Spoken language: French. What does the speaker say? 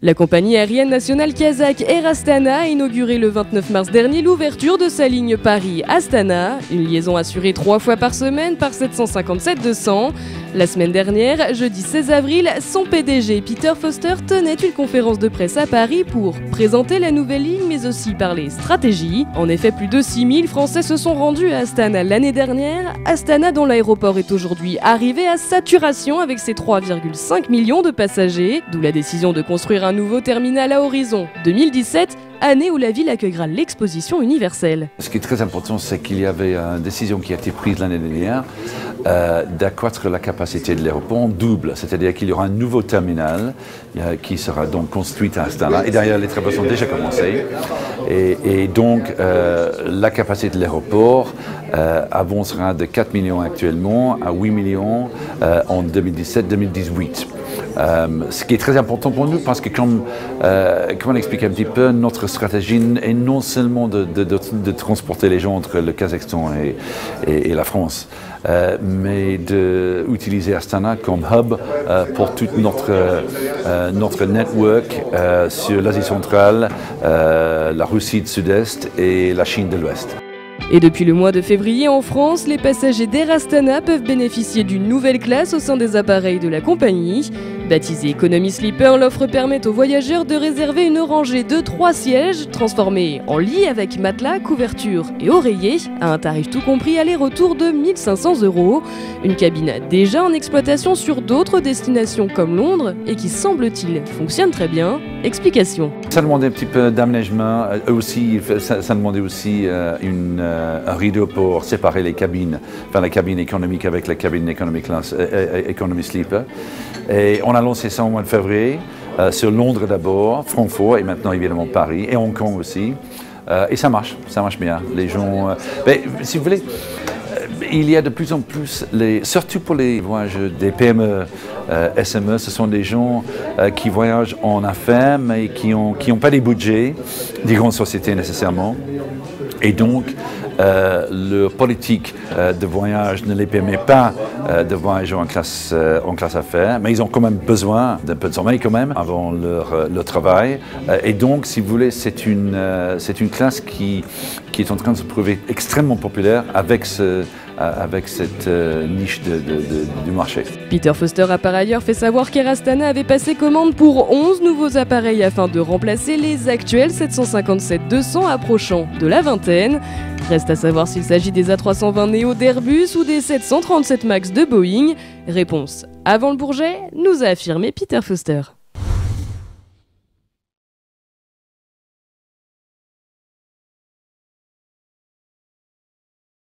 La compagnie aérienne nationale kazakh Air Astana a inauguré le 29 mars dernier l'ouverture de sa ligne Paris-Astana, une liaison assurée 3 fois par semaine par 757-200. La semaine dernière, jeudi 16 avril, son PDG Peter Foster tenait une conférence de presse à Paris pour présenter la nouvelle ligne mais aussi parler stratégie. En effet, plus de 6000 Français se sont rendus à Astana l'année dernière. Astana dont l'aéroport est aujourd'hui arrivé à saturation avec ses 3,5 millions de passagers, d'où la décision de construire un nouveau terminal à horizon 2017, année où la ville accueillera l'exposition universelle. Ce qui est très important, c'est qu'il y avait une décision qui a été prise l'année dernière d'accroître la capacité de l'aéroport en double, c'est-à-dire qu'il y aura un nouveau terminal qui sera donc construit à Astana. Et d'ailleurs, les travaux sont déjà commencés. Et donc, la capacité de l'aéroport avancera de 4 millions actuellement à 8 millions en 2017-2018. Ce qui est très important pour nous parce que comme on explique un petit peu, notre stratégie est non seulement de transporter les gens entre le Kazakhstan et la France, mais d'utiliser Astana comme hub pour toute notre network sur l'Asie centrale, la Russie du Sud-Est et la Chine de l'Ouest. Et depuis le mois de février en France, les passagers d'Air Astana peuvent bénéficier d'une nouvelle classe au sein des appareils de la compagnie. Baptisée Economy Sleeper, l'offre permet aux voyageurs de réserver une rangée de 3 sièges, transformés en lit avec matelas, couverture et oreiller, à un tarif tout compris aller-retour de 1 500 €. Une cabine déjà en exploitation sur d'autres destinations comme Londres et qui, semble-t-il, fonctionne très bien. Explication. Ça demandait un petit peu d'aménagement, aussi, ça demandait aussi un rideau pour séparer les cabines, enfin la cabine économique avec la cabine Economy Sleeper. Et on a lancé ça au mois de février, sur Londres d'abord, Francfort et maintenant évidemment Paris et Hong Kong aussi. Et ça marche bien. Les gens, si vous voulez, il y a de plus en plus, surtout pour les voyageurs des PME, SME, ce sont des gens qui voyagent en affaires mais qui n'ont pas des budgets des grandes sociétés nécessairement. Et donc, leur politique de voyage ne les permet pas de voyager en classe affaires, mais ils ont quand même besoin d'un peu de sommeil quand même avant leur travail. Et donc, si vous voulez, c'est une classe qui est en train de se prouver extrêmement populaire avec cette niche du marché. Peter Foster a par ailleurs fait savoir qu'Air Astana avait passé commande pour 11 nouveaux appareils afin de remplacer les actuels 757-200 approchant de la vingtaine. Reste à savoir s'il s'agit des A320neo d'Airbus ou des 737 MAX de Boeing. Réponse avant le Bourget, nous a affirmé Peter Foster.